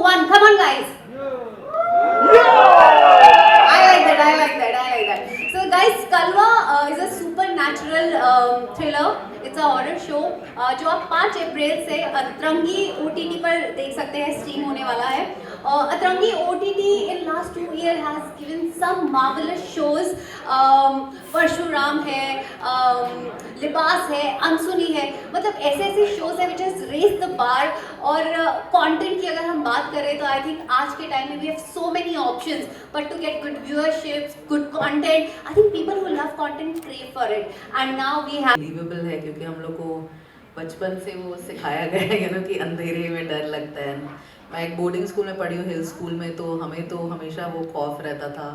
1. Come on, guys. I like that. So, guys, Kalwa is a supernatural thriller. It's a horror show जो आप 5 अप्रैल से अतरंगी OTT पर देख सकते हैं, स्ट्रीम होने वाला है. अतरंगी OTT in last 2 years has given some marvelous shows. Parshuram है, लिबास है, अनसुनी है, मतलब ऐसे ऐसे शोज है which has raised the bar. और कंटेंट की अगर हम बात करें तो आई थिंक आज के टाइम में we have so many options, but to get good viewerships, good content, I think people who love content crave for it, and now we have believable है क्योंकि हम लोग को बचपन से वो सिखाया गया है ना कि अंधेरे में डर लगता है. मैं एक बोर्डिंग स्कूल में पढ़ी हूँ, हिल स्कूल में, तो हमें तो हमेशा वो खौफ रहता था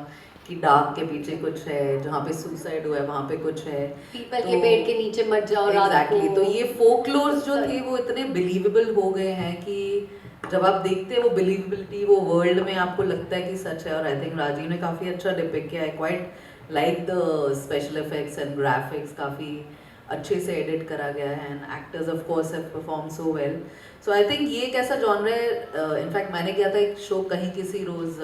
कि डार्क के पीछे कुछ है, जहाँ पे सुसाइड हुआ है वहाँ पे कुछ है, पीपल के पेड़ के नीचे मत जाओ रात एग्जैक्टली. को. तो ये फोकलोर्स जो थे वो इतने बिलीवेबल हो गए हैं कि जब आप देखते हैं वो बिलीवेबिलिटी वो वर्ल्ड में आपको लगता है कि सच है. और आई थिंक राजीव ने काफ़ी अच्छा डिपिक्ट किया है. Quite like the special effects and graphics काफ़ी अच्छे से एडिट करा गया है, and actors of course have perform so well. So I think ये एक ऐसा जॉनर है. इनफैक्ट मैंने किया था एक शो कहीं किसी रोज़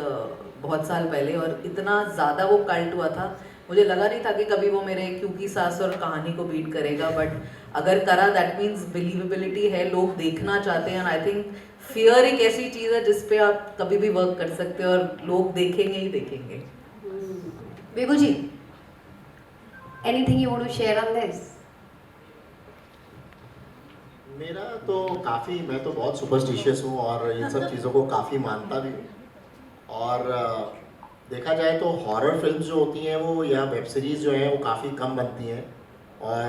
बहुत साल पहले, और इतना ज़्यादा वो कल्ट हुआ था, मुझे लगा नहीं था कि कभी वो मेरे क्योंकि सास और कहानी को बीट करेगा. बट अगर करा दैट मीन्स बिलीवेबिलिटी है, लोग देखना चाहते हैं. आई थिंक फियर एक ऐसी चीज़ है जिस पे आप कभी भी वर्क कर सकते हो और लोग देखेंगे ही देखेंगे. बेबू जी, anything you want to share on this? मेरा तो काफ़ी, मैं तो बहुत सुपरस्टिशियस हूँ और इन सब चीज़ों को काफ़ी मानता भी हूँ. और देखा जाए तो हॉरर फिल्म्स जो होती हैं वो या वेब सीरीज़ जो हैं वो काफ़ी कम बनती हैं. और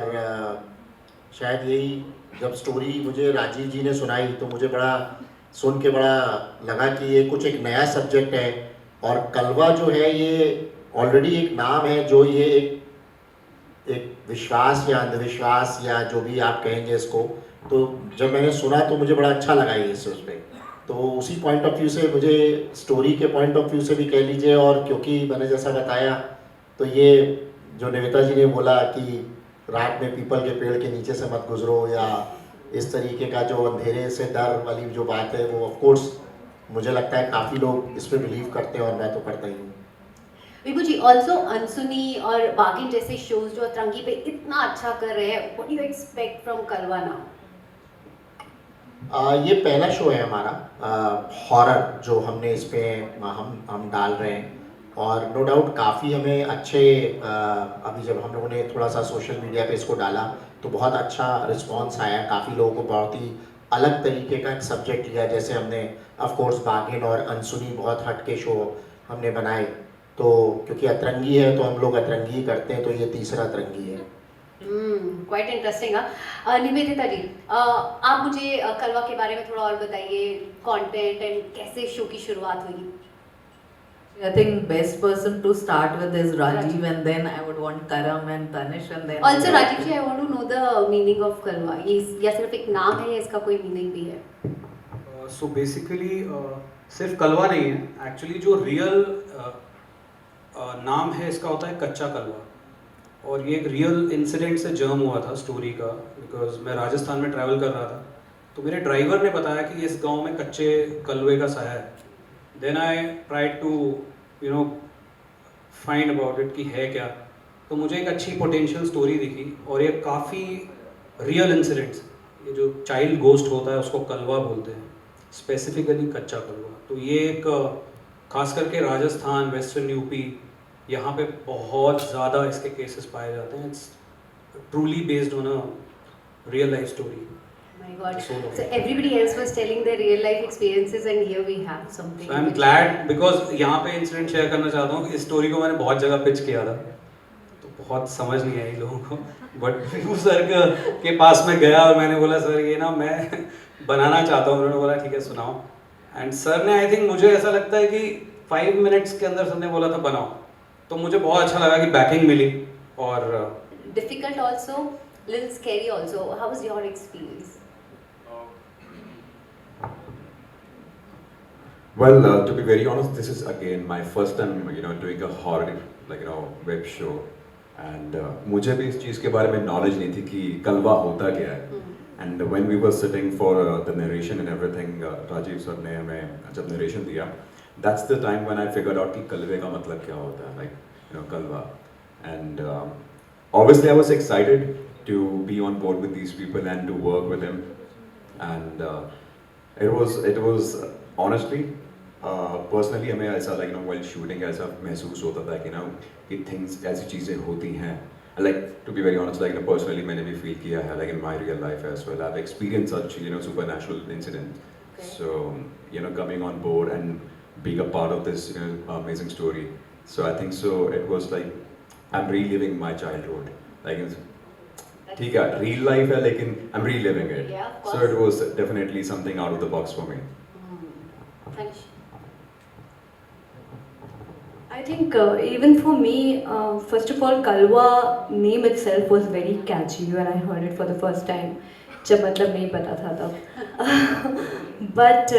शायद यही जब स्टोरी मुझे राजीव जी ने सुनाई तो मुझे बड़ा सुन के बड़ा लगा कि ये कुछ एक नया सब्जेक्ट है. और कलवा जो है ये ऑलरेडी एक नाम है, जो ये एक विश्वास या अंधविश्वास या जो भी आप कहेंगे इसको, तो जब मैंने सुना तो मुझे बड़ा अच्छा लगा ये इस पे. तो उसी पॉइंट ऑफ व्यू से, मुझे स्टोरी के पॉइंट ऑफ व्यू से भी कह लीजिए, और क्योंकि मैंने जैसा बताया तो ये जो निवेता जी ने बोला कि रात में पीपल के पेड़ के नीचे से मत गुजरो, या इस तरीके का जो अंधेरे से डर वाली जो बात है, वो ऑफ कोर्स मुझे लगता है काफ़ी लोग इस पर बिलीव करते हैं और मैं तो करता ही हूँ. विभू जी, ऑल्सो अनसुनी और बागिन जैसे शोज जो अतरंगी पे इतना अच्छा कर रहे हैं, what do you expect from Kalwa now? ये पहला शो है हमारा हॉरर जो हमने इस पे हम डाल रहे हैं. और नो डाउट काफ़ी हमें अच्छे अभी जब हम लोगों ने थोड़ा सा सोशल मीडिया पे इसको डाला तो बहुत अच्छा रिस्पांस आया. काफ़ी लोगों को बहुत ही अलग तरीके का एक सब्जेक्ट लिया. जैसे हमने ऑफ कोर्स बागिन और अनसुनी बहुत हट के शो हमने बनाए, तो क्योंकि अतरंगी है तो हम लोग अतरंगी ही करते हैं, तो ये तीसरा अतरंगी है. Quite interesting. निवेदिता जी, आप मुझे कलवा के बारे में थोड़ा और बताइए, कंटेंट एंड कैसे शो की शुरुआत हुई? I think best person to start with is Rajiv, and then I would want Karam and Tanish, and then Also Rajiv ji, I want to know the meaning of कलवा. ये या सिर्फ एक नाम है या इसका कोई मीनिंग भी है? सो बेसिकली सिर्फ कलवा नहीं है, एक्चुअली जो रियल नाम है इसका होता है कच्चा कलवा. और ये एक रियल इंसिडेंट से जर्म हुआ था स्टोरी का, बिकॉज मैं राजस्थान में ट्रैवल कर रहा था, तो मेरे ड्राइवर ने बताया कि इस गांव में कच्चे कलवे का साया है. Then I try to find about it कि है क्या. तो मुझे एक अच्छी पोटेंशियल स्टोरी दिखी, और ये काफ़ी रियल इंसिडेंट्स, ये जो चाइल्ड गोस्ट होता है उसको कलवा बोलते हैं, स्पेसिफिकली कच्चा कलवा. तो ये एक खास करके राजस्थान, वेस्टर्न यूपी, यहाँ पे बहुत ज़्यादा इसके केसेस पाए जाते हैं. It's truly based on a real life story. My God. So everybody else was telling their real life experiences, and here we have something. I am glad, because यहाँ पे इंसिडेंट शेयर करना चाहता हूँ. इस story को मैंने बहुत जगह पिच किया था, तो बहुत समझ नहीं आई लोगों को. बट विभू सर के पास में गया और मैंने बोला सर ये ना मैं बनाना चाहता हूँ. उन्होंने बोला ठीक है सुनाओ. एंड सर ने, आई थिंक मुझे ऐसा लगता है कि 5 मिनट्स के अंदर सर ने बोला था बनाओ, तो मुझे बहुत अच्छा लगा कि बैकिंग मिली. और difficult also, little scary also. How was your experience? Well, to be very honest, this is again my first time, doing a horror, web show, and मुझे भी इस चीज़ के बारे में नॉलेज नहीं थी कि कलवा होता क्या है. And when we were sitting for the narration and everything, Rajiv sir ने हमें जब narration दिया, that's the time when I figured out कि कलवे का मतलब क्या होता है, like you know Kalwa. And obviously I was excited to be on board with these people and to work with them. And it was honestly personally हमें ऐसा like you know while shooting ऐसा महसूस होता था कि ना कि things ऐसी चीज़ें होती हैं. Like to be very honest, like personally मैंने भी feel किया है like in my real life as well. I've experienced such you know supernatural incidents. Okay. So you know coming on board and being a part of this you know amazing story. So I think so it was like I'm reliving my childhood. Like ठीक है real life है लेकिन I'm reliving it. Yeah, of So course. it was definitely something out of the box for me. Thanks. I think even for me, first of all, Kalwa name itself was very catchy when I heard it for the first time. जब मतलब नहीं पता था तब. But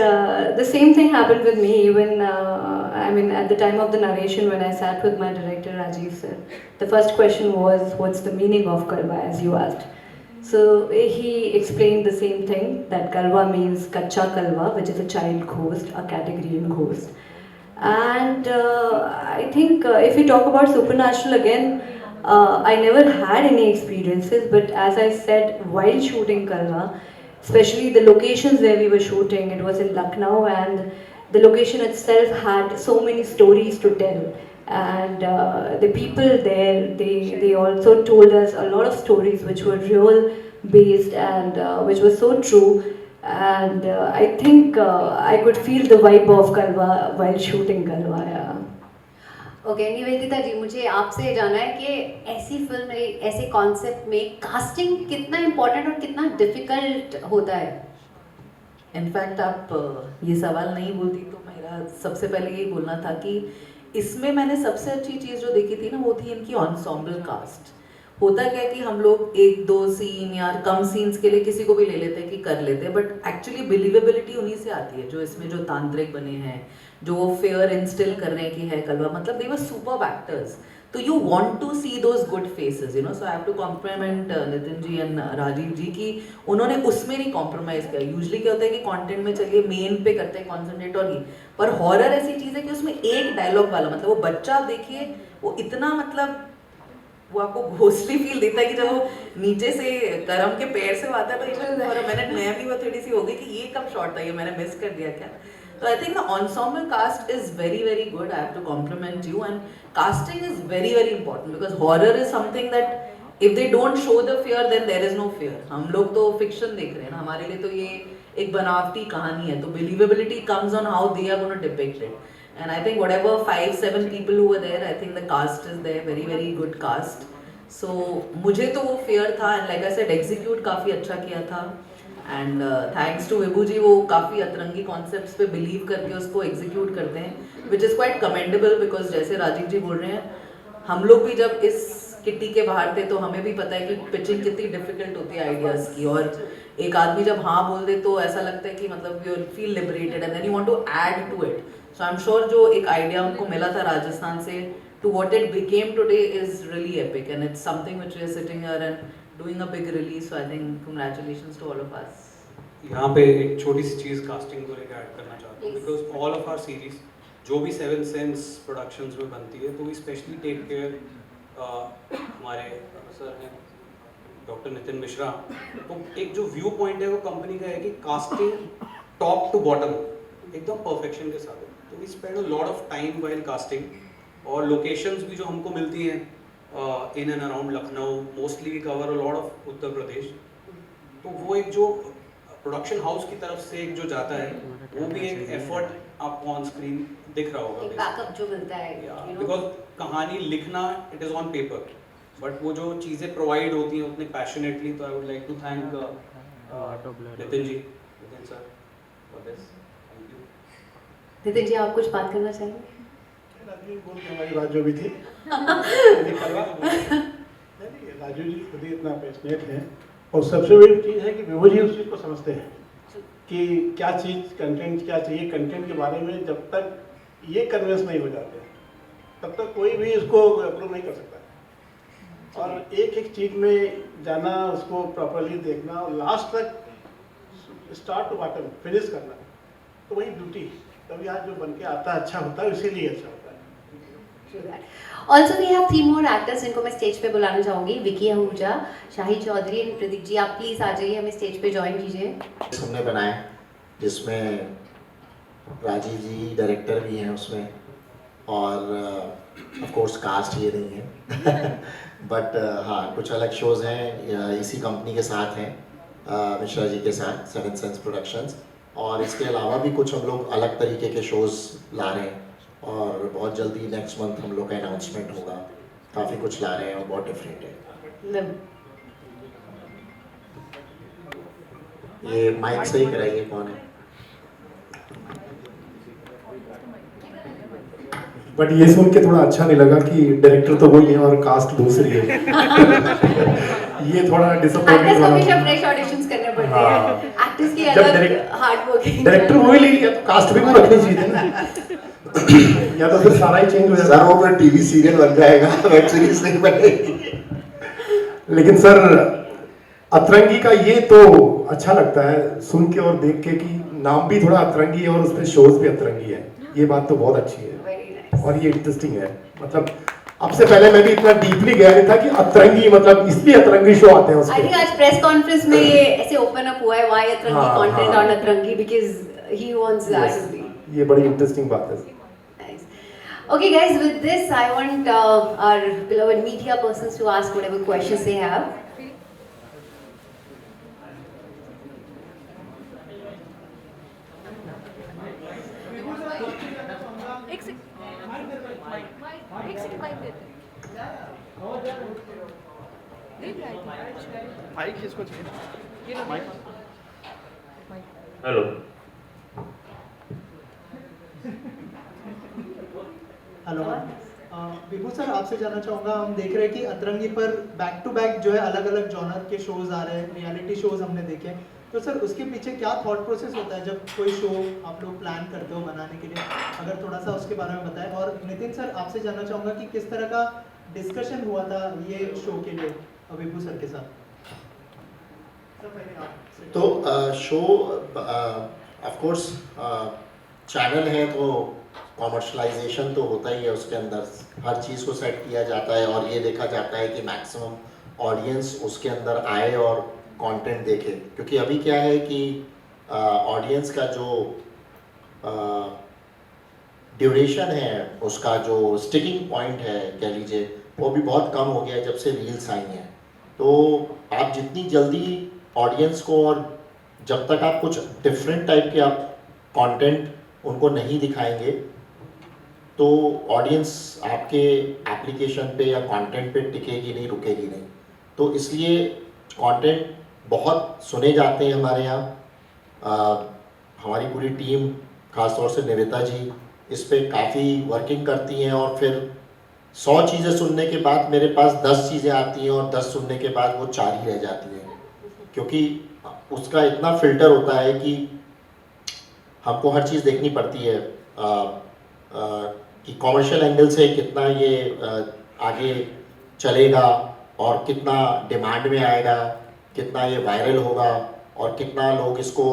the same thing happened with me even I mean at the time of the narration when I sat with my director Rajiv sir. The first question was, what's the meaning of Kalwa, as you asked. So he explained the same thing, that Kalwa means Kacha Kalwa, which is a child ghost, a category in ghost. And I think if we talk about supernatural again, I never had any experiences, but as I said, while shooting Kalwa, especially the locations where we were shooting, it was in Lucknow, and the location itself had so many stories to tell. And the people there, they also told us a lot of stories which were real based and which was so true. And I think I could feel the vibe of Kalwa while shooting Kalwa. Yeah. Okay Nivedita ji, मुझे आपसे जानना है कि ऐसी film में, ऐसे concept में casting कितना इम्पोर्टेंट और कितना डिफिकल्ट होता है? इनफैक्ट आप ये सवाल नहीं बोलती तो मेरा सबसे पहले यही बोलना था कि इसमें मैंने सबसे अच्छी चीज़ जो देखी थी ना वो थी इनकी ensemble कास्ट. होता क्या है कि हम लोग एक दो सीन या कम सीन्स के लिए किसी को भी ले लेते हैं कि कर लेते हैं, बट एक्चुअली बिलीवेबिलिटी उन्हीं से आती है जो इसमें जो तांत्रिक बने हैं, जो वो फेयर इंस्टिल कर रहे हैं कि है कलवा, मतलब दे वर सुपर्ब एक्टर्स. तो you want to see those good faces, you know. So I have to compliment Nitin ji and Rajeev ji कि उन्होंने उसमें नहीं कॉम्प्रोमाइज़ किया. यूजुअली क्या होता है कि कंटेंट में चलिए मेन पे करते हैं कॉन्सेंट्रेट और ये, पर हॉरर ऐसी चीज़ है कि उसमें एक डायलॉग वाला, मतलब वो बच्चा देखिए वो इतना मतलब वो आपको घोस्टली फील देता है कि जब वो नीचे से करम के पैर से आता है तो फॉर अ मिनट मैं भी वो थोड़ी सी हो गई कि ये कब शॉट था, ये मैंने मिस कर दिया क्या. So I think the ensemble cast is very very good. I have to compliment you, and casting is very very important because horror is something that if they don't show the fear then there is no fear. हम लोग तो fiction देख रहे हैं ना, हमारे लिए तो ये एक बनावटी कहानी है, तो believability comes on how they are going to depict it. And I think whatever 5-7 people who were there, I think the cast is there, very very good cast. So मुझे तो वो fear था, and like I said execute काफ़ी अच्छा किया था. And thanks to विभू जी, वो काफ़ी अतरंगी कॉन्सेप्ट्स पे बिलीव करके उसको एग्जीक्यूट करते हैं, which is quite commendable. Because जैसे राजीव जी बोल रहे हैं, हम लोग भी जब इस किट्टी के बाहर थे तो हमें भी पता है कि पिचिंग कितनी डिफिकल्ट होती है आइडियाज़ की, और एक आदमी जब हाँ बोल दे तो ऐसा लगता है कि मतलब you feel liberated and then you want to add to it. So I am sure जो एक आइडिया उनको मिला था राजस्थान से to what it became today is really epic, and it's something which we are sitting here and doing a big release. So I think congratulations to all of us. यहाँ पे एक छोटी सी चीज़ कास्टिंग को लेकर ऐड करना चाहता हूँ, because all of our series जो भी 7 सेंस प्रोडक्शंस में बनती है तो वी स्पेशली टेक केयर, हमारे सर हैं डॉक्टर नितिन मिश्रा, तो एक जो व्यू पॉइंट है वो कंपनी का है कि कास्टिंग टॉप टू बॉटम एकदम परफेक्शन के साथ है. तो we spend a lot of time while casting, और लोकेशंस भी जो हमको मिलती हैं in and around Lucknow, mostly we cover a lot of Uttar Pradesh. तो वो एक जो प्रोडक्शन हाउस की तरफ से एक जो जाता है वो भी एक एफर्ट आपको ऑन स्क्रीन दिख रहा होगा, एक बैकअप जो मिलता है, बिकॉज कहानी लिखना it is on paper, but वो जो चीज़ें प्रोवाइड होती हैं उतने पैशनेटली. तो I would like to thank Nitin ji, Nitin sir for this. Thank you. Nitin ji, आप कुछ बात करना चाहेंगे? हमारी बात जो भी थी राजू जी खुद ही इतना पैशनेट है, और सबसे बड़ी चीज़ है कि विभू जी उस चीज़ को समझते हैं कि क्या चीज़ कंटेंट क्या चाहिए. कंटेंट के बारे में जब तक ये कन्विंस नहीं हो जाते तब तक कोई भी इसको अप्रूव नहीं कर सकता. और एक एक चीज में जाना, उसको प्रॉपरली देखना और लास्ट तक स्टार्ट टू बॉटम फिनिश करना, तो वही ब्यूटी है। तभी आज जो बन के आता है अच्छा होता है, इसीलिए अच्छा होता है। Also we have 3 more actors जिनको मैं स्टेज पे बुलाना चाहूंगी, विकी आहूजा, शाहिद चौधरी एंड प्रदीप जी। आप प्लीज आ जाइए, हमें स्टेज पे ज्वाइन कीजिए। हमने बनाया जिसमें राजीव जी डायरेक्टर भी हैं उसमें, और ऑफ कोर्स कास्ट ये नहीं है बट हाँ कुछ अलग शोज़ हैं इसी कंपनी के साथ हैं, मिश्रा जी के साथ, 7th Sense प्रोडक्शंस। और इसके अलावा भी कुछ हम लोग अलग तरीके के शोज़ ला रहे हैं, और बहुत जल्दी नेक्स्ट मंथ हम लोग का अनाउंसमेंट होगा। काफ़ी कुछ ला रहे हैं और बहुत डिफरेंट है। ये माइक सही कराइए, कौन है? बट ये सुन के थोड़ा अच्छा नहीं लगा कि डायरेक्टर तो वही है और कास्ट दूसरी है ये थोड़ा डिसअपॉइंटिंग एक्टर्स वाला। हमेशा फ्रेश ऑडिशंस करने पड़ते हाँ। हैं, एक्टर्स की जब अलग हार्ड वर्किंग। डायरेक्टर वही ले लिया तो कास्ट भी वो रखनी चाहिए थी ना या तो फिर सारा ही चेंज हो सर जाता। वो फिर टीवी सीरियल बन जाएगा, वेब सीरीज नहीं बनेगी। लेकिन सर अतरंगी का ये तो अच्छा लगता है सुन के और देख के कि नाम भी थोड़ा अतरंगी है और उसमें शोज भी अतरंगी है, ये बात तो बहुत अच्छी है और ये इंटरेस्टिंग है। मतलब अब से पहले मैं भी इतना डीपली गया नहीं था कि अतरंगी मतलब इसलिए अतरंगी शो आते हैं आई उसके। थिंक आज प्रेस कॉन्फ्रेंस में ये ऐसे ओपन अप हुआ है, व्हाई अतरंगी हाँ, कंटेंट हाँ। On Atrangi, because he wants that to be. ये बड़ी इंटरेस्टिंग बात है। Nice. Okay, guys, with this, I want our beloved media persons to ask whatever questions they have. Mike किसको चाहिए? Mike. Hello. Hello Vibhu sir, आपसे जानना चाहूँगा, हम देख रहे हैं कि अतरंगी पर बैक टू बैक जो है अलग अलग जॉनर के शोज आ रहे हैं, रियलिटी शोज हमने देखे, तो सर उसके पीछे क्या थॉट प्रोसेस होता है जब कोई शो आप लोग प्लान करते हो बनाने के लिए, अगर थोड़ा सा उसके बारे में बताएं। और नितिन सर, आपसे जानना चाहूँगा कि किस तरह का डिस्कशन हुआ था ये शो के लिए विभू सर के साथ। तो शो ऑफ कोर्स चैनल है तो कॉमर्शलाइजेशन तो होता ही है, उसके अंदर हर चीज़ को सेट किया जाता है और ये देखा जाता है कि मैक्सिमम ऑडियंस उसके अंदर आए और कंटेंट देखे। क्योंकि अभी क्या है कि ऑडियंस का जो ड्यूरेशन है, उसका जो स्टिकिंग पॉइंट है कह लीजिए, वो भी बहुत कम हो गया है जब से रील्स आई हैं। तो आप जितनी जल्दी ऑडियंस को, और जब तक आप कुछ डिफरेंट टाइप के आप कंटेंट उनको नहीं दिखाएंगे तो ऑडियंस आपके एप्लीकेशन पे या कंटेंट पे टिकेगी नहीं, रुकेगी नहीं। तो इसलिए कंटेंट बहुत सुने जाते हैं हमारे यहाँ। हमारी पूरी टीम, खासतौर से निवेता जी, इस पे काफ़ी वर्किंग करती हैं और फिर 100 चीज़ें सुनने के बाद मेरे पास 10 चीज़ें आती हैं और 10 सुनने के बाद वो 4 ही रह जाती हैं, क्योंकि उसका इतना फिल्टर होता है कि हमको हर चीज़ देखनी पड़ती है कि कॉमर्शियल एंगल से कितना ये आगे चलेगा और कितना डिमांड में आएगा, कितना ये वायरल होगा और कितना लोग इसको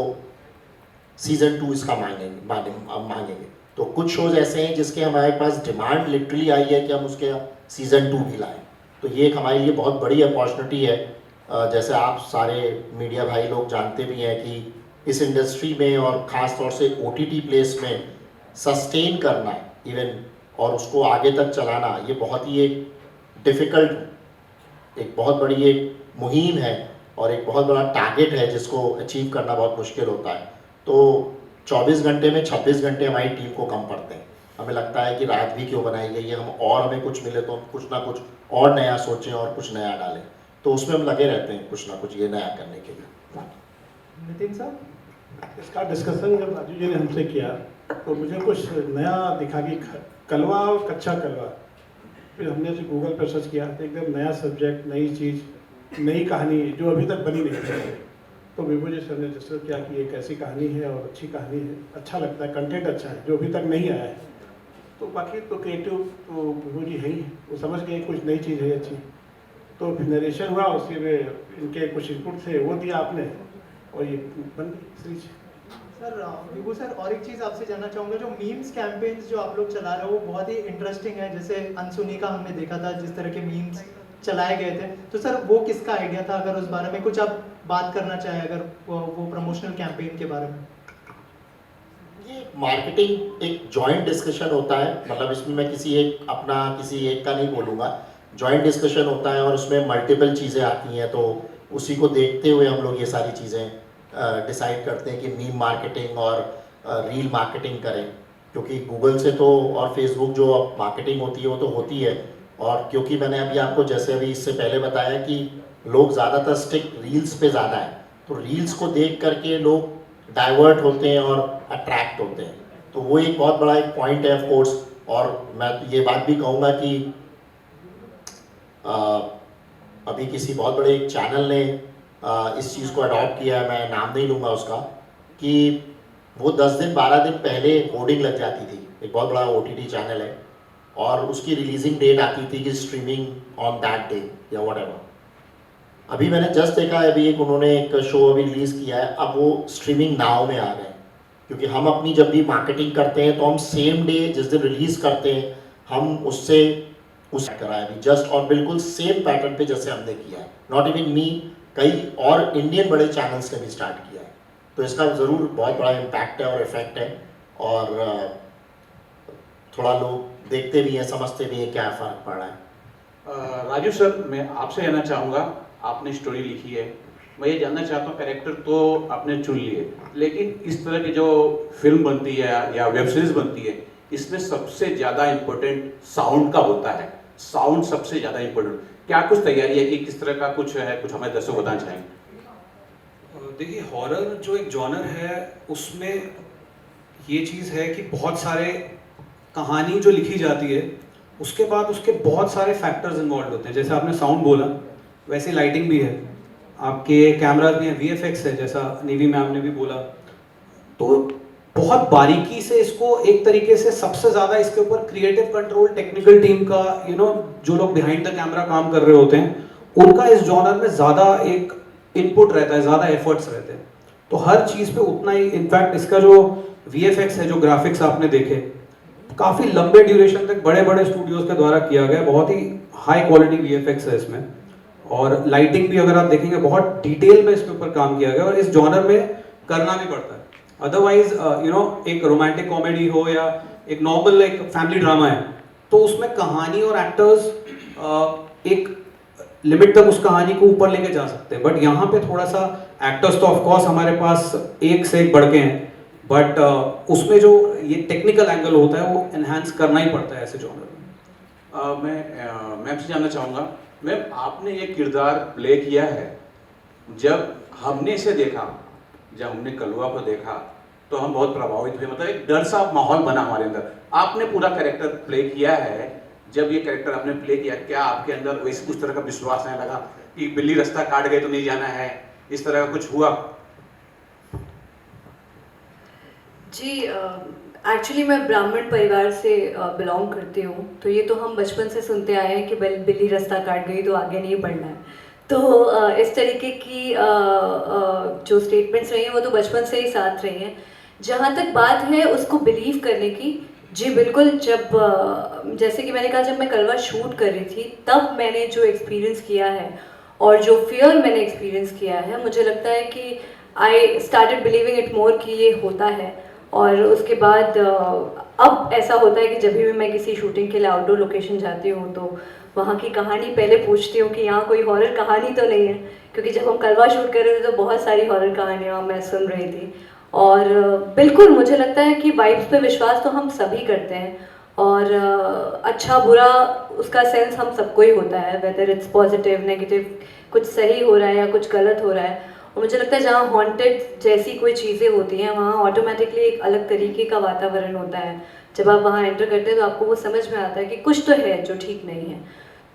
सीज़न 2 इसका मांगेंगे। तो कुछ शोज़ ऐसे हैं जिसके हमारे पास डिमांड लिटरली आई है कि हम उसके सीज़न 2 भी लाएं। तो ये एक हमारे लिए बहुत बड़ी अपॉर्चुनिटी है। जैसे आप सारे मीडिया भाई लोग जानते भी हैं कि इस इंडस्ट्री में और ख़ास तौर से OTT प्लेस में सस्टेन करना इवन और उसको आगे तक चलाना, ये बहुत ही एक डिफ़िकल्ट, एक बहुत बड़ी एक मुहिम है और एक बहुत बड़ा टारगेट है जिसको अचीव करना बहुत मुश्किल होता है। तो 24 घंटे में 26 घंटे हमारी टीम को कम पड़ते हैं। हमें लगता है कि रात भी क्यों बनाई गई है, हम और हमें कुछ मिले तो हम कुछ ना कुछ और नया सोचें और कुछ नया डालें। तो उसमें हम लगे रहते हैं कुछ ना कुछ ये नया करने के लिए। नितिन सर, इसका डिस्कशन जब राजू जी ने हमसे किया तो मुझे कुछ नया दिखा कि कलवा और कच्चा कलवा, फिर हमने उसे गूगल पर सर्च किया तो एकदम नया सब्जेक्ट, नई चीज़, नई कहानी जो अभी तक बनी नहीं थी। तो विभू जी सर ने डिस्कस किया कि एक ऐसी कहानी है और अच्छी कहानी है, अच्छा लगता है, कंटेंट अच्छा है जो अभी तक नहीं आया है। तो बाकी तो क्रिएटिव तो विभू जी है ही, वो समझ गए कुछ नई चीज़ है अच्छी, तो फिर नरेशन हुआ, उसके में इनके कुछ इनपुट थे वो दिया आपने और ये बन गई सीरीज। सर विभू सर, और एक चीज़ आपसे जानना चाहूँगा, जो मीम्स कैंपेन्स जो आप लोग चला रहे हो वो बहुत ही इंटरेस्टिंग है। जैसे अनसुनी का हमने देखा था, जिस तरह के मीम्स चलाए गए थे, तो सर वो किसका आइडिया था? अगर उस बारे में कुछ आप बात करना चाहें, अगर वो प्रमोशनल कैंपेन के बारे में। ये मार्केटिंग एक जॉइंट डिस्कशन होता है, मतलब इसमें मैं किसी एक का नहीं बोलूँगा, जॉइंट डिस्कशन होता है और उसमें मल्टीपल चीज़ें आती हैं, तो उसी को देखते हुए हम लोग ये सारी चीज़ें डिसाइड करते हैं कि मीम मार्केटिंग और रील मार्केटिंग करें, क्योंकि गूगल से तो और फेसबुक जो मार्केटिंग होती है वो तो होती है, और क्योंकि मैंने अभी आपको जैसे अभी इससे पहले बताया कि लोग ज़्यादातर स्टिक रील्स पे ज़्यादा है, तो रील्स को देख करके लोग डाइवर्ट होते हैं और अट्रैक्ट होते हैं, तो वो एक बहुत बड़ा एक पॉइंट है ऑफ कोर्स। और मैं ये बात भी कहूँगा कि अभी किसी बहुत बड़े एक चैनल ने इस चीज़ को अडॉप्ट किया है, मैं नाम नहीं लूँगा उसका, कि वो 10 दिन 12 दिन पहले होर्डिंग लग जाती थी, एक बहुत बड़ा OTT चैनल है, और उसकी रिलीजिंग डेट आती थी कि स्ट्रीमिंग ऑन दैट डे या व्हाटएवर। अभी मैंने जस्ट देखा है, अभी एक उन्होंने एक शो अभी रिलीज़ किया है, अब वो स्ट्रीमिंग नाउ में आ गए, क्योंकि हम अपनी जब भी मार्केटिंग करते हैं तो हम सेम डे जिस दिन रिलीज़ करते हैं हम उससे उस कराया अभी जस्ट, और बिल्कुल सेम पैटर्न पे जैसे हमने किया है, नॉट इवन मी, कई और इंडियन बड़े चैनल्स ने भी स्टार्ट किया है, तो इसका ज़रूर बहुत बड़ा इम्पैक्ट है और इफेक्ट है, और थोड़ा लोग देखते भी हैं, समझते भी हैं क्या फ़र्क पड़ रहा है। राजू सर, मैं आपसे जानना चाहूँगा, आपने स्टोरी लिखी है, मैं ये जानना चाहता हूँ, कैरेक्टर तो आपने चुन लिए, लेकिन इस तरह की जो फिल्म बनती है या वेब सीरीज बनती है, इसमें सबसे ज़्यादा इम्पोर्टेंट साउंड का होता है, साउंड सबसे ज़्यादा इम्पोर्टेंट, क्या कुछ तैयारी है कि किस तरह का कुछ है, कुछ हमें दर्शकों को बताना चाहेंगे? देखिए, हॉरर जो एक जॉनर है उसमें ये चीज़ है कि बहुत सारे कहानी जो लिखी जाती है उसके बाद उसके बहुत सारे फैक्टर्स इन्वॉल्व होते हैं, जैसे आपने साउंड बोला वैसे लाइटिंग भी है, आपके कैमराज भी हैं, VFX है, जैसा निवी मैम ने भी बोला, तो बहुत बारीकी से इसको एक तरीके से सबसे ज़्यादा इसके ऊपर क्रिएटिव कंट्रोल टेक्निकल टीम का, जो लोग बिहाइंड द कैमरा काम कर रहे होते हैं उनका इस जॉनर में ज़्यादा एक इनपुट रहता है, ज़्यादा एफर्ट्स रहते हैं, तो हर चीज़ पे उतना ही, इनफैक्ट इसका जो VFX है, जो ग्राफिक्स आपने देखे, काफ़ी लंबे ड्यूरेशन तक बड़े बड़े स्टूडियोज़ के द्वारा किया गया, बहुत ही हाई क्वालिटी VFX है इसमें, और लाइटिंग भी अगर आप देखेंगे बहुत डिटेल में इसके ऊपर काम किया गया, और इस जॉनर में करना भी पड़ता है, अदरवाइज एक रोमांटिक कॉमेडी हो या एक नॉर्मल एक फैमिली ड्रामा है, तो उसमें कहानी और एक्टर्स एक लिमिट तक उस कहानी को ऊपर लेके जा सकते हैं, बट यहाँ पे थोड़ा सा एक्टर्स तो ऑफकोर्स हमारे पास एक से एक बढ़ के हैं, बट उसमें जो ये टेक्निकल एंगल होता है वो एनहांस करना ही पड़ता है ऐसे जॉनर में। मैं आपसे जानना चाहूँगा मैम, आपने ये किरदार प्ले किया है, जब हमने इसे देखा, जब हमने कलवा को देखा तो हम बहुत प्रभावित हुए, मतलब एक डर सा माहौल बना हमारे अंदर। आपने पूरा कैरेक्टर प्ले किया है, जब ये कैरेक्टर आपने प्ले किया, क्या आपके अंदर वैसे उस तरह का विश्वास आने लगा कि बिल्ली रास्ता काट गए तो नहीं जाना है, इस तरह का कुछ हुआ? जी, एक्चुअली मैं ब्राह्मण परिवार से बिलोंग करती हूँ, तो ये तो हम बचपन से सुनते आए हैं कि बिल्ली रास्ता काट गई तो आगे नहीं बढ़ना है, तो इस तरीके की जो स्टेटमेंट्स रही हैं वो तो बचपन से ही साथ रही हैं। जहाँ तक बात है उसको बिलीव करने की, जी बिल्कुल, जब जैसे कि मैंने कहा, जब मैं कलवा शूट कर रही थी तब मैंने जो एक्सपीरियंस किया है और जो फियर मैंने एक्सपीरियंस किया है, मुझे लगता है कि I started believing it more कि ये होता है। और उसके बाद अब ऐसा होता है कि जब भी मैं किसी शूटिंग के लिए आउटडोर लोकेशन जाती हूँ तो वहाँ की कहानी पहले पूछती हूँ कि यहाँ कोई हॉरर कहानी तो नहीं है, क्योंकि जब हम कलवा शूट कर रहे थे तो बहुत सारी हॉरर कहानियाँ मैं सुन रही थी। और बिल्कुल मुझे लगता है कि वाइब्स पे विश्वास तो हम सभी करते हैं, और अच्छा बुरा उसका सेंस हम सबको ही होता है, वेदर इट्स पॉजिटिव नेगेटिव, कुछ सही हो रहा है या कुछ गलत हो रहा है। और मुझे लगता है जहाँ हॉन्टेड जैसी कोई चीज़ें होती हैं वहाँ ऑटोमेटिकली एक अलग तरीके का वातावरण होता है। जब आप वहाँ एंटर करते हैं तो आपको वो समझ में आता है कि कुछ तो है जो ठीक नहीं है।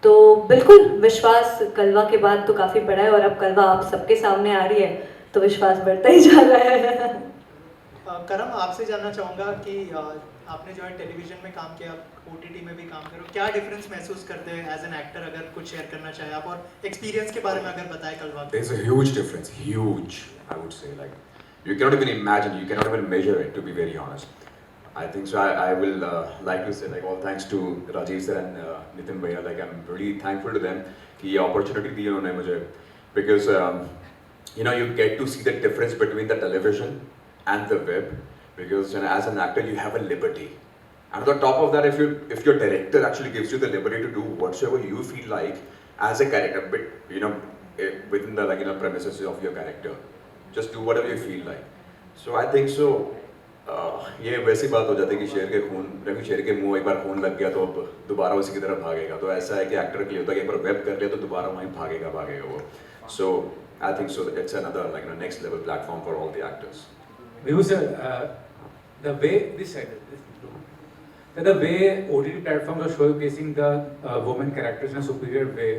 तो बिल्कुल विश्वास कलवा के बाद तो काफ़ी बड़ा है, और अब कलवा आप सबके सामने आ रही है तो विश्वास बढ़ता ही जा रहा है। करम आपसे जानना चाहूँगा कि आपने जो है टेलीविजन में काम किया, OTT में भी काम करो, क्या डिफरेंस महसूस करते हैं एज एन एक्टर? अगर कुछ शेयर करना चाहें आप, और एक्सपीरियंस के बारे में अगर बताएं कलवा। There's a huge difference, huge, I would say. Like, you cannot even imagine, you cannot even measure it, to be very honest. I think so. I will like to say, like, all thanks to Rajiv sir and Nitin Bhaiya. Like, I'm really thankful to them कि ये opportunity दी उन्होंने मुझे, because you know, you get to see the difference between the television and the web, because you know, as an actor you have a liberty, and on top of that, if your director actually gives you the liberty to do whatsoever you feel like as a character, but you know, within the, like, you know, premises of your character, just do whatever you feel like. So I think so. ये वैसी बात हो जाती है कि शेर के मुंह एक बार खून लग गया तो अब दोबारा उसी की तरफ भागेगा, तो ऐसा है कि एक्टर के लिए होता है कि एक बार वेब कर लिया तो दोबारा वहीं भागेगा वो. So I think so it's another, like, you know, next level platform for all the actors. Vibhu sir, the way the way OTT platforms are showcasing the women characters in a superior way,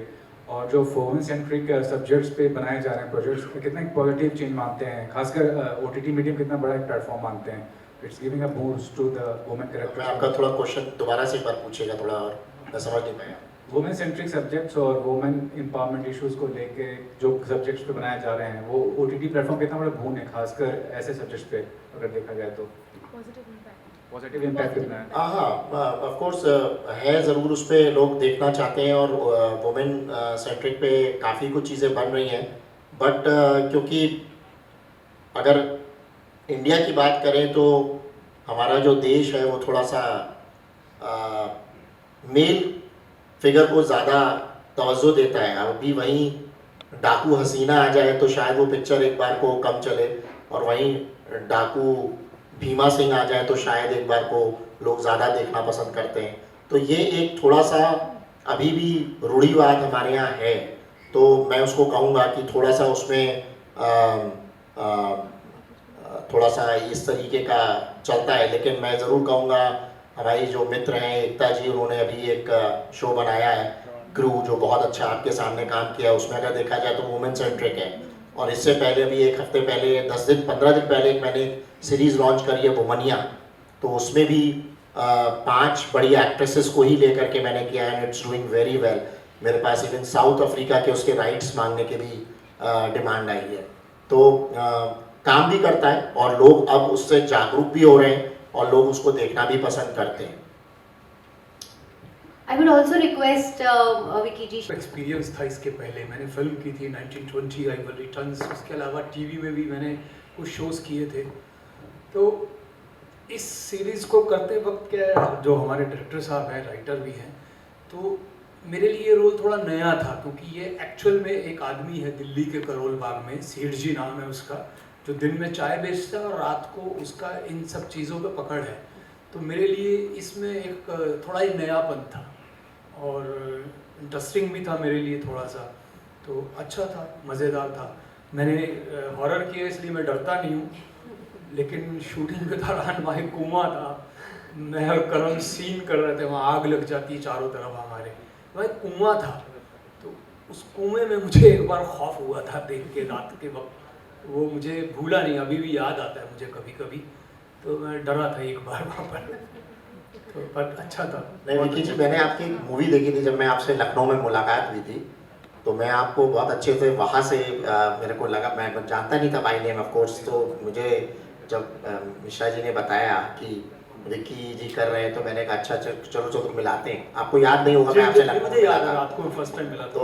और जो women centric subjects पे बनाए जा रहे हैं projects, कितना positive change मानते हैं, खासकर OTT मीडियम कितना बड़ा एक प्लेटफॉर्म मानते हैं. It's giving a boost to the women character. आपका थोड़ा क्वेश्चन दोबारा से एक बार पूछिएगा, थोड़ा और मैं समझ नहीं पाया. वुमेन सेंट्रिक सब्जेक्ट्स और वुमेन एम्पावरमेंट इश्यूज को लेके जो सब्जेक्ट्स पे बनाए जा रहे हैं, वो OTT प्लेटफॉर्म कितना बड़ा बून है, खासकर ऐसे सब्जेक्ट्स पे अगर देखा जाए तो. पॉजिटिव इम्पैक्ट कितना है? हाँ, ऑफ कोर्स है ज़रूर, उस पर लोग देखना चाहते हैं, और वुमेन सेंट्रिक पे काफ़ी कुछ चीज़ें बन रही हैं, बट क्योंकि अगर इंडिया की बात करें तो हमारा जो देश है वो थोड़ा सा मेल फिगर को ज़्यादा तवज्जो देता है. अभी वहीं डाकू हसीना आ जाए तो शायद वो पिक्चर एक बार को कम चले, और वहीं डाकू भीमा सिंह आ जाए तो शायद एक बार को लोग ज़्यादा देखना पसंद करते हैं. तो ये एक थोड़ा सा अभी भी रूढ़िवाद हमारे यहाँ है, तो मैं उसको कहूँगा कि थोड़ा सा उसमें थोड़ा सा इस तरीके का चलता है. लेकिन मैं ज़रूर कहूँगा, हमारी जो मित्र हैं एकता जी, उन्होंने अभी एक शो बनाया है क्रू, जो बहुत अच्छा आपके सामने काम किया. उसमें अगर देखा जाए तो वुमेन सेंट्रिक है, और इससे पहले भी एक हफ्ते पहले 10-15 दिन पहले मैंने सीरीज़ लॉन्च करी है वुमनिया, तो उसमें भी 5 बड़ी एक्ट्रेसेस को ही लेकर के मैंने किया है, and it's doing very well. मेरे पास इवन साउथ अफ्रीका के उसके राइट्स मांगने के भी डिमांड आई है. तो काम भी करता है, और लोग अब उससे जागरूक भी हो रहे हैं, और लोग उसको देखना भी पसंद करते हैं. I would also request Vicky ji. Experience था इसके पहले, मैंने फिल्म की थी 1920 आई विल रिटर्न्स, उसके अलावा टीवी में भी मैंने कुछ शोज़ किए थे. तो इस सीरीज़ को करते वक्त क्या, जो हमारे डायरेक्टर साहब हैं, राइटर भी हैं, तो मेरे लिए ये रोल थोड़ा नया था, क्योंकि ये एक्चुअल में एक आदमी है दिल्ली के करोल बाग में, सेठ जी नाम है उसका, जो दिन में चाय बेचता है और रात को उसका इन सब चीज़ों पे पकड़ है. तो मेरे लिए इसमें एक थोड़ा ही नयापन था, और इंटरेस्टिंग भी था मेरे लिए थोड़ा सा, तो अच्छा था, मज़ेदार था. मैंने हॉरर किया इसलिए मैं डरता नहीं हूँ, लेकिन शूटिंग के दौरान वहाँ एक कुआं था, मैं और करम सीन कर रहे थे, वहाँ आग लग जाती है चारों तरफ हमारे, वहाँ एक कुआं था. तो उस कुएं में मुझे एक बार खौफ हुआ था देख के रात के वक्त, वो मुझे भूला नहीं, अभी भी याद आता है मुझे कभी कभी. तो मैं डरा था एक बार वहाँ पर, तो पर अच्छा था. नहीं विकी जी, मैंने आपकी एक मूवी देखी थी, जब मैं आपसे लखनऊ में मुलाकात हुई थी, तो मैं आपको बहुत अच्छे से वहाँ से मेरे को लगा, मैं जानता नहीं था बाय नेम ऑफ कोर्स, तो मुझे जब मिश्रा जी ने बताया कि विकी जी कर रहे हैं, तो मैंने कहा अच्छा चलो मिलाते हैं. आपको याद नहीं होगा, मैं आपसे लखनऊ में मिला था, आपको फर्स्ट टाइम मिला. तो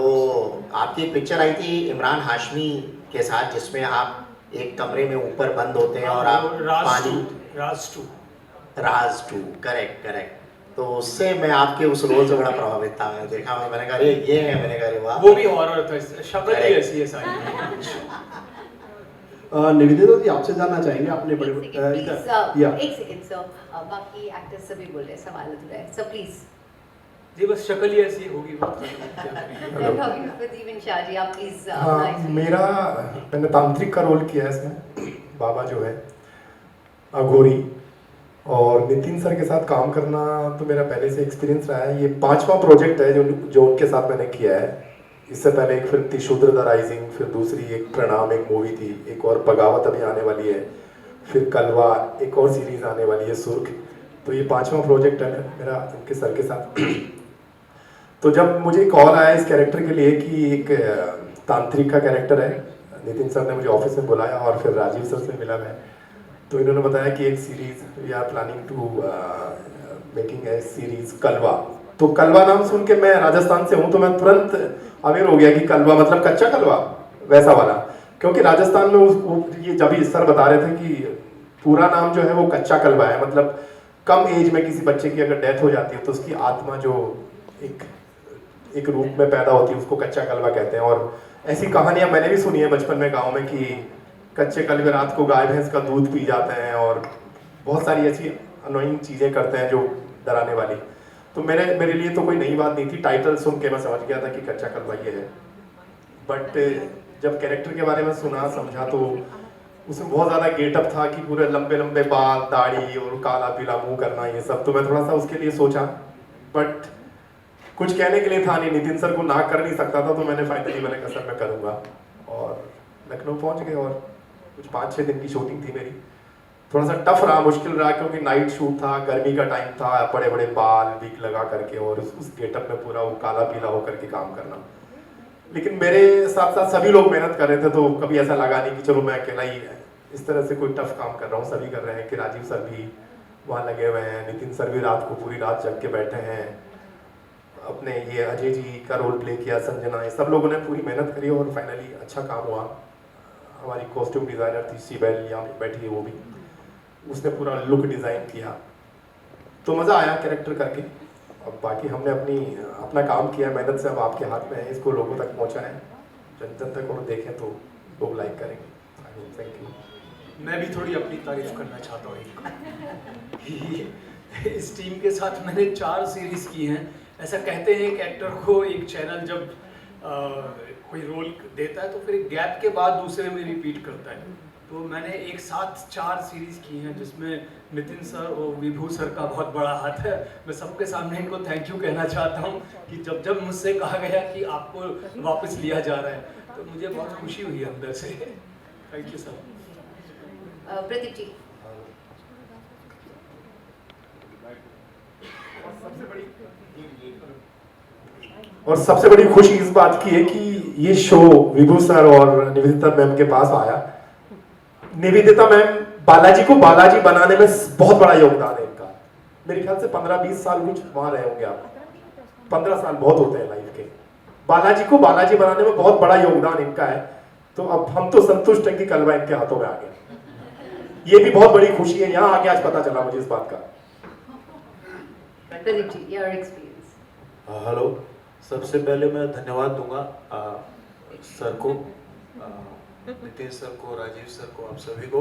आपकी एक पिक्चर आई थी इमरान हाशमी के साथ, जिसमें आप एक कमरे में ऊपर बंद होते हैं और आप पानी, राज 2, करेक्ट. तो उससे मैं आपके उस रोल से बड़ा प्रभावित था. मैंने देखा, मैंने कहा ये है, मैंने कहा वाह, वो भी हॉरर था, शक्ल ही ऐसी है सारी. निवेदिता जी, आपसे जानना चाहेंगे, आपने बड़े एक सेकंड सर, बाकी एक्टर्स सभी बोल रहे हैं, सवाल अधूरा है, सर प्लीज. जी बस शक्ल ही ऐसी होगी. मेरा, मैंने तांत्रिक का रोल किया है इसमें, बाबा जो है अघोरी, और नितिन सर के साथ काम करना तो मेरा पहले से एक्सपीरियंस रहा है. ये 5वां प्रोजेक्ट है जो उनके साथ मैंने किया है. इससे पहले एक फिल्म थी शूद्र द राइजिंग, फिर दूसरी एक प्रणाम एक मूवी थी, एक और बगावत अभी आने वाली है. फिर कलवा, एक और सीरीज आने वाली है सुर्ख। तो ये 5वां प्रोजेक्ट है मेरा इनके सर के साथ। तो जब मुझे कॉल आया इस कैरेक्टर के लिए कि एक तांत्रिक का कैरेक्टर है, नितिन सर ने मुझे ऑफिस में बुलाया और फिर राजीव सर से मिला मैं, तो इन्होंने बताया कि एक series we are planning to making a series Kalwa. तो कलवा नाम सुन के, मैं राजस्थान से हूँ तो मैं तुरंत अवेयर हो गया कि कलवा मतलब कच्चा कलवा, वैसा वाला। क्योंकि राजस्थान में ये जब सर बता रहे थे कि पूरा नाम जो है वो कच्चा कलवा है, मतलब कम एज में किसी बच्चे की अगर डेथ हो जाती है तो उसकी आत्मा जो एक रूप में पैदा होती है उसको कच्चा कलवा कहते हैं। और ऐसी कहानियां मैंने भी सुनी है बचपन में गांव में कि कच्चे कलवे रात को गाय भैंस का दूध पी जाते हैं और बहुत सारी ऐसी अनोइंग चीज़ें करते हैं जो डराने वाली। तो मेरे लिए तो कोई नई बात नहीं थी, टाइटल सुन के मैं समझ गया था कि कच्चा कलवा ये है। बट जब कैरेक्टर के बारे में सुना समझा तो उसमें बहुत ज़्यादा गेटअप था कि पूरे लंबे लंबे बाल, दाढ़ी और काला पीला मुंह करना, ये सब। तो मैं थोड़ा सा उसके लिए सोचा, बट कुछ कहने के लिए था नहीं, नितिन सर को ना कर नहीं सकता था। तो मैंने मैंने कहा सर मैं करूँगा। और लखनऊ पहुँच गए और कुछ 5-6 दिन की शूटिंग थी मेरी। थोड़ा सा टफ रहा, मुश्किल रहा, क्योंकि नाइट शूट था, गर्मी का टाइम था, बड़े बड़े बाल विग लगा करके और उस गेटअप में पूरा वो काला पीला होकर के काम करना। लेकिन मेरे साथ साथ सभी लोग मेहनत कर रहे थे, तो कभी ऐसा लगा नहीं कि चलो मैं अकेला ही इस तरह से कोई टफ काम कर रहा हूँ। सभी कर रहे हैं कि राजीव सर भी वहाँ लगे हुए हैं, नितिन सर भी रात को पूरी रात जग के बैठे हैं, अपने ये अजय जी का रोल प्ले किया, संजना, ये सब लोगों ने पूरी मेहनत करी और फाइनली अच्छा काम हुआ। हमारी कॉस्ट्यूम डिज़ाइनर थी सीबेल, यहाँ बैठी है वो भी, उसने पूरा लुक डिज़ाइन किया। तो मज़ा आया कैरेक्टर करके। अब बाकी हमने अपना काम किया, मेहनत से अब आपके हाथ में है इसको लोगों तक पहुँचाएं, जन तक और देखें तो लोग लाइक करेंगे। Thank you. मैं भी थोड़ी अपनी तारीफ करना चाहता हूँ। इस टीम के साथ मैंने 4 सीरीज की हैं। ऐसा कहते हैं एक एक्टर को एक चैनल जब कोई रोल देता है तो फिर एक गैप के बाद दूसरे में रिपीट करता है। तो मैंने एक साथ 4 सीरीज की हैं जिसमें नितिन सर और विभू सर का बहुत बड़ा हाथ है। मैं सबके सामने इनको थैंक यू कहना चाहता हूँ कि जब मुझसे कहा गया कि आपको वापस लिया जा रहा है तो मुझे बहुत खुशी हुई अंदर से। Thank you sir. Pradeep ji. और सबसे बड़ी खुशी इस बात की है कि ये शो विभू सर और निवेदिता मैम के पास आया। निवेदिता मैम बालाजी को बालाजी बनाने में बहुत बड़ा योगदान है इनका। मेरे ख्याल से 15-20 साल कुछ वहां रहे होंगे आप। 15 साल बहुत होते हैं लाइफ के। बालाजी को बालाजी बनाने में बहुत बड़ा योगदान इनका है। तो अब हम तो संतुष्ट हैं कि कलवा इनके हाथों में आ गया। ये भी बहुत बड़ी खुशी है, यहाँ आके आज पता चला मुझे इस बात का। Pradeep ji, your experience. Hello, सबसे पहले मैं धन्यवाद दूंगा सर को, नितिन सर को, राजीव सर को, आप सभी को,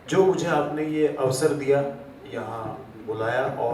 जो मुझे आपने ये अवसर दिया, यहाँ बुलाया और